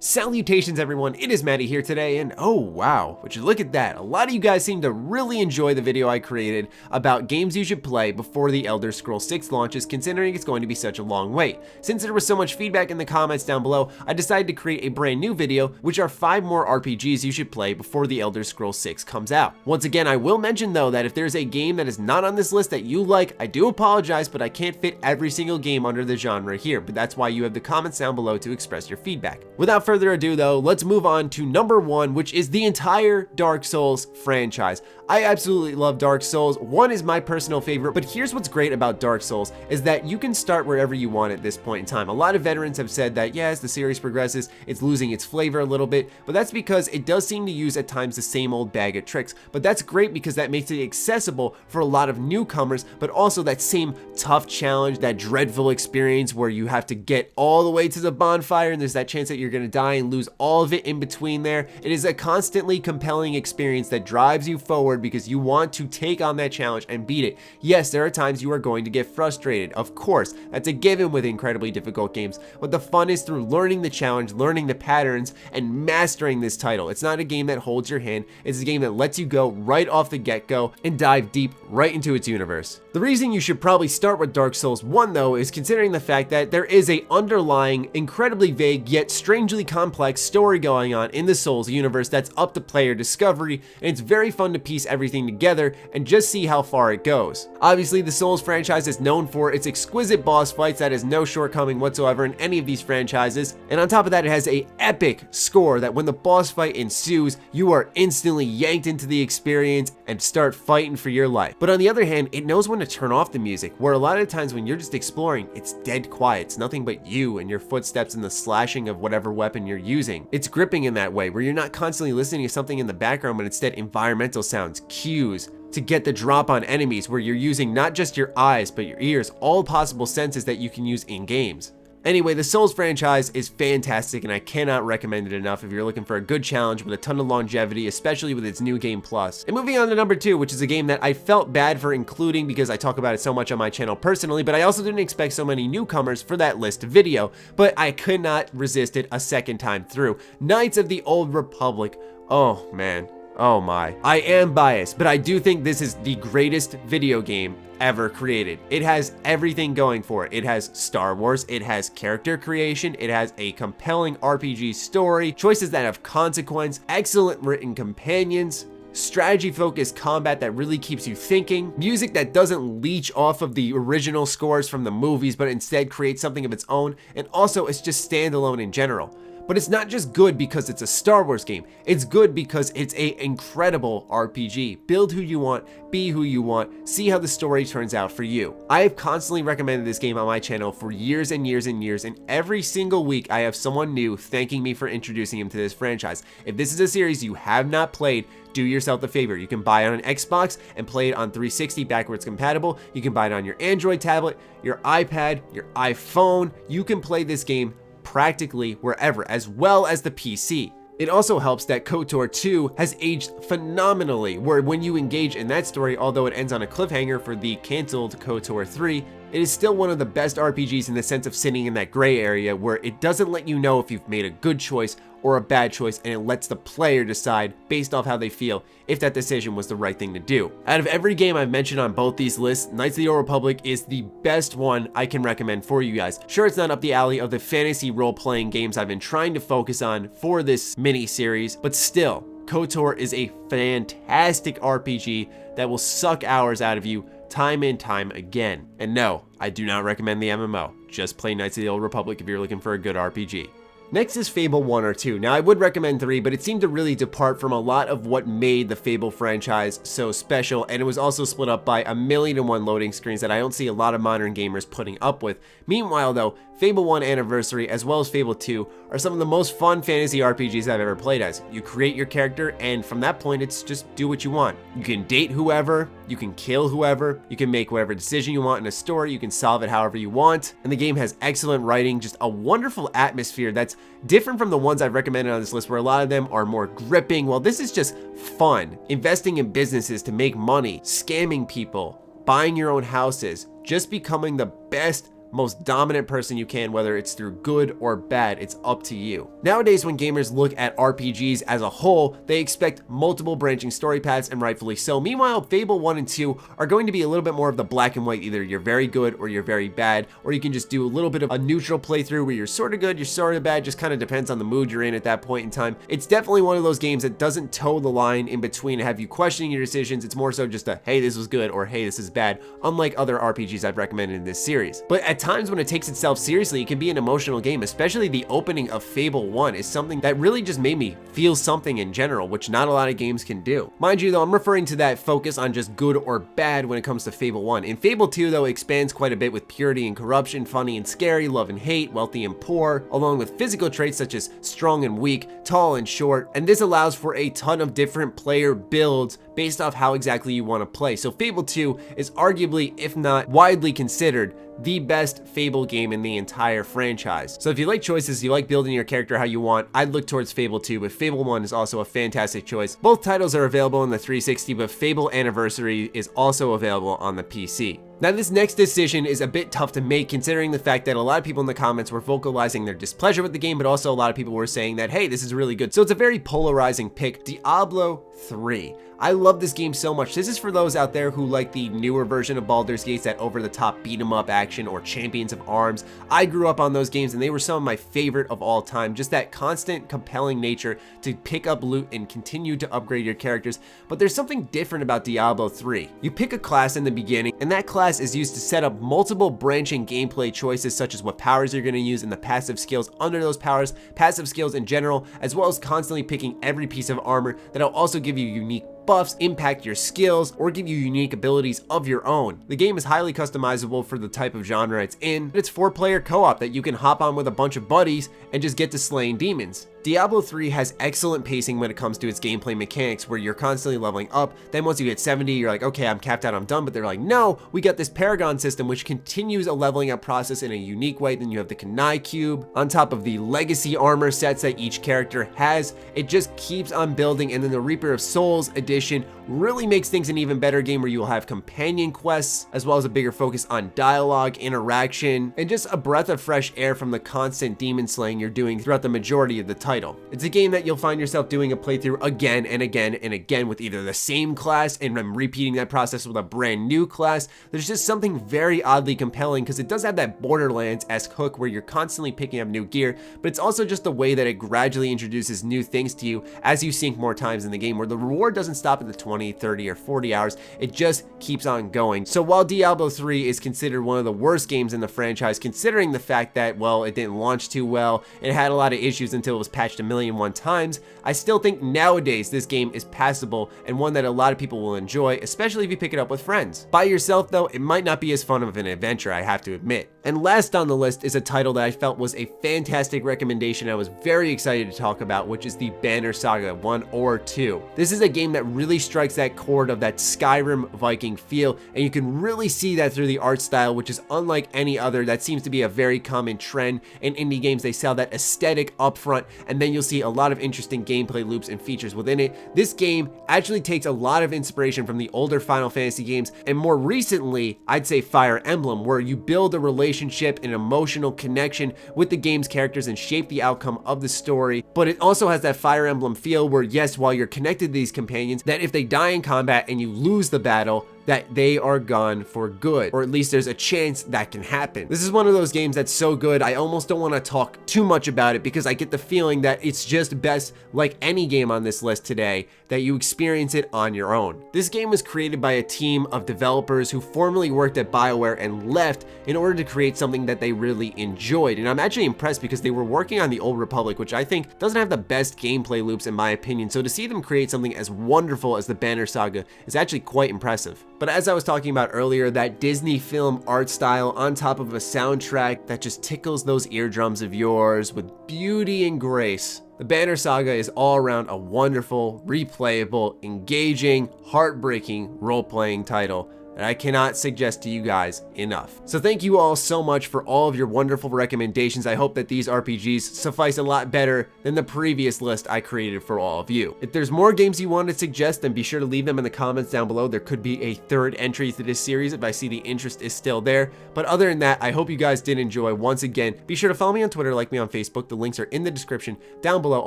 Salutations everyone, it is Matty here today, and oh wow, would you look at that, a lot of you guys seem to really enjoy the video I created about games you should play before the Elder Scrolls 6 launches, considering it's going to be such a long wait. Since there was so much feedback in the comments down below, I decided to create a brand new video, which are 5 more RPGs you should play before the Elder Scrolls 6 comes out. Once again, I will mention though that if there's a game that is not on this list that you like, I do apologize, but I can't fit every single game under the genre here, but that's why you have the comments down below to express your feedback. Without further ado though, let's move on to number 1, which is the entire Dark Souls franchise. I absolutely love Dark Souls. 1 is my personal favorite, but here's what's great about Dark Souls is that you can start wherever you want at this point in time. A lot of veterans have said that, yeah, as the series progresses, it's losing its flavor a little bit, but that's because it does seem to use at times the same old bag of tricks. But that's great because that makes it accessible for a lot of newcomers, but also that same tough challenge, that dreadful experience where you have to get all the way to the bonfire and there's that chance that you're gonna die and lose all of it in between there. It is a constantly compelling experience that drives you forward because you want to take on that challenge and beat it. Yes, there are times you are going to get frustrated. Of course, that's a given with incredibly difficult games, but the fun is through learning the challenge, learning the patterns, and mastering this title. It's not a game that holds your hand, it's a game that lets you go right off the get-go and dive deep right into its universe. The reason you should probably start with Dark Souls 1 though is considering the fact that there is a underlying, incredibly vague yet strangely complex story going on in the Souls universe that's up to player discovery, and it's very fun to piece everything together and just see how far it goes. Obviously, the Souls franchise is known for its exquisite boss fights. That is no shortcoming whatsoever in any of these franchises, and on top of that, it has a epic score that when the boss fight ensues, you are instantly yanked into the experience and start fighting for your life. But on the other hand, it knows when to turn off the music, where a lot of times when you're just exploring, it's dead quiet. It's nothing but you and your footsteps and the slashing of whatever weapon you're using. It's gripping in that way, where you're not constantly listening to something in the background, but instead environmental sounds, cues, to get the drop on enemies, where you're using not just your eyes, but your ears, all possible senses that you can use in games. Anyway, the Souls franchise is fantastic and I cannot recommend it enough if you're looking for a good challenge with a ton of longevity, especially with its new game plus. And moving on to number 2, which is a game that I felt bad for including because I talk about it so much on my channel personally, but I also didn't expect so many newcomers for that list video, but I could not resist it a second time through. Knights of the Old Republic. Oh man. Oh my. I am biased, but I do think this is the greatest video game ever created. It has everything going for it. It has Star Wars, it has character creation, it has a compelling RPG story, choices that have consequence, excellent written companions, strategy-focused combat that really keeps you thinking, music that doesn't leech off of the original scores from the movies, but instead creates something of its own, and also it's just standalone in general. But it's not just good because it's a Star Wars game, it's good because it's an incredible RPG. Build who you want, be who you want, see how the story turns out for you. I have constantly recommended this game on my channel for years and years and years, and every single week I have someone new thanking me for introducing him to this franchise. If this is a series you have not played, do yourself a favor. You can buy it on an Xbox and play it on 360 backwards compatible. You can buy it on your Android tablet, your iPad, your iPhone. You can play this game practically wherever, as well as the PC. It also helps that KOTOR 2 has aged phenomenally, where when you engage in that story, although it ends on a cliffhanger for the canceled KOTOR 3, it is still one of the best RPGs in the sense of sitting in that gray area where it doesn't let you know if you've made a good choice or a bad choice, and it lets the player decide based off how they feel if that decision was the right thing to do. Out of every game I've mentioned on both these lists, Knights of the Old Republic is the best one I can recommend for you guys. Sure, it's not up the alley of the fantasy role-playing games I've been trying to focus on for this mini-series, but still, KOTOR is a fantastic RPG that will suck hours out of you time and time again. And no, I do not recommend the MMO. Just play Knights of the Old Republic if you're looking for a good RPG. Next is Fable 1 or 2. Now I would recommend 3, but it seemed to really depart from a lot of what made the Fable franchise so special, and it was also split up by 1,000,001 loading screens that I don't see a lot of modern gamers putting up with. Meanwhile though, Fable 1 Anniversary as well as Fable 2 are some of the most fun fantasy RPGs I've ever played as. You create your character and from that point it's just do what you want. You can date whoever, you can kill whoever, you can make whatever decision you want in a story, you can solve it however you want, and the game has excellent writing, just a wonderful atmosphere that's different from the ones I've recommended on this list where a lot of them are more gripping. Well, this is just fun. Investing in businesses to make money, scamming people, buying your own houses, just becoming the best most dominant person you can, whether it's through good or bad. It's up to you. Nowadays, when gamers look at RPGs as a whole, they expect multiple branching story paths, and rightfully so. Meanwhile, Fable 1 and 2 are going to be a little bit more of the black and white. Either you're very good or you're very bad, or you can just do a little bit of a neutral playthrough where you're sort of good, you're sort of bad, just kind of depends on the mood you're in at that point in time. It's definitely one of those games that doesn't toe the line in between and have you questioning your decisions. It's more so just a, hey, this was good, or hey, this is bad, unlike other RPGs I've recommended in this series. But at times when it takes itself seriously, it can be an emotional game. Especially the opening of Fable 1 is something that really just made me feel something in general, which not a lot of games can do. Mind you though, I'm referring to that focus on just good or bad when it comes to Fable 1. In Fable 2 though, it expands quite a bit with purity and corruption, funny and scary, love and hate, wealthy and poor, along with physical traits such as strong and weak, tall and short, and this allows for a ton of different player builds based off how exactly you want to play. So Fable 2 is arguably, if not widely considered, the best Fable game in the entire franchise. So if you like choices, you like building your character how you want, I'd look towards Fable 2, but Fable 1 is also a fantastic choice. Both titles are available on the 360, but Fable Anniversary is also available on the PC. Now this next decision is a bit tough to make, considering the fact that a lot of people in the comments were vocalizing their displeasure with the game, but also a lot of people were saying that, hey, this is really good. So it's a very polarizing pick. Diablo 3. I love this game so much. This is for those out there who like the newer version of Baldur's Gate, that over-the-top beat-em-up action, or Champions of Arms. I grew up on those games and they were some of my favorite of all time. Just that constant, compelling nature to pick up loot and continue to upgrade your characters. But there's something different about Diablo 3. You pick a class in the beginning, and that class is used to set up multiple branching gameplay choices, such as what powers you're going to use and the passive skills under those powers, passive skills in general, as well as constantly picking every piece of armor that'll also give you unique buffs, impact your skills, or give you unique abilities of your own. The game is highly customizable for the type of genre it's in. It's 4-player co-op that you can hop on with a bunch of buddies and just get to slaying demons. Diablo 3 has excellent pacing when it comes to its gameplay mechanics, where you're constantly leveling up. Then once you hit 70, you're like, okay, I'm capped out, I'm done. But they're like, no, we got this Paragon system, which continues a leveling up process in a unique way. Then you have the Kanai Cube on top of the legacy armor sets that each character has. It just keeps on building. And then the Reaper of Souls edition really makes things an even better game, where you will have companion quests, as well as a bigger focus on dialogue, interaction, and just a breath of fresh air from the constant demon slaying you're doing throughout the majority of the title. It's a game that you'll find yourself doing a playthrough again and again and again with either the same class, and I'm repeating that process with a brand new class. There's just something very oddly compelling, because it does have that Borderlands-esque hook where you're constantly picking up new gear, but it's also just the way that it gradually introduces new things to you as you sink more times in the game, where the reward doesn't stop at the 20, 30, or 40 hours. It just keeps on going. So while Diablo 3 is considered one of the worst games in the franchise, considering the fact that, well, it didn't launch too well, it had a lot of issues until it was patched 1,000,001 times, I still think nowadays this game is passable and one that a lot of people will enjoy, especially if you pick it up with friends. By yourself though, it might not be as fun of an adventure, I have to admit. And last on the list is a title that I felt was a fantastic recommendation I was very excited to talk about, which is the Banner Saga 1 or 2. This is a game that really strikes that chord of that Skyrim Viking feel, and you can really see that through the art style, which is unlike any other. That seems to be a very common trend in indie games. They sell that aesthetic up front, and then you'll see a lot of interesting gameplay loops and features within it. This game actually takes a lot of inspiration from the older Final Fantasy games, and more recently, I'd say Fire Emblem, where you build a relationship, an emotional connection with the game's characters and shape the outcome of the story. But it also has that Fire Emblem feel where, yes, while you're connected to these companions, that if they die in combat and you lose the battle, that they are gone for good, or at least there's a chance that can happen. This is one of those games that's so good, I almost don't want to talk too much about it, because I get the feeling that it's just best, like any game on this list today, that you experience it on your own. This game was created by a team of developers who formerly worked at BioWare and left in order to create something that they really enjoyed. And I'm actually impressed, because they were working on the Old Republic, which I think doesn't have the best gameplay loops in my opinion. So to see them create something as wonderful as the Banner Saga is actually quite impressive. But as I was talking about earlier, that Disney film art style on top of a soundtrack that just tickles those eardrums of yours with beauty and grace. The Banner Saga is all around a wonderful, replayable, engaging, heartbreaking role-playing title that I cannot suggest to you guys enough. So thank you all so much for all of your wonderful recommendations. I hope that these RPGs suffice a lot better than the previous list I created for all of you. If there's more games you want to suggest, then be sure to leave them in the comments down below. There could be a third entry to this series if I see the interest is still there. But other than that, I hope you guys did enjoy. Once again, be sure to follow me on Twitter, like me on Facebook. The links are in the description down below,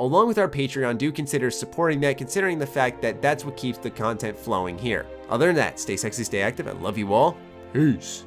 along with our Patreon. Do consider supporting that, considering the fact that that's what keeps the content flowing here. Other than that, stay sexy, stay active. I love you all. Peace.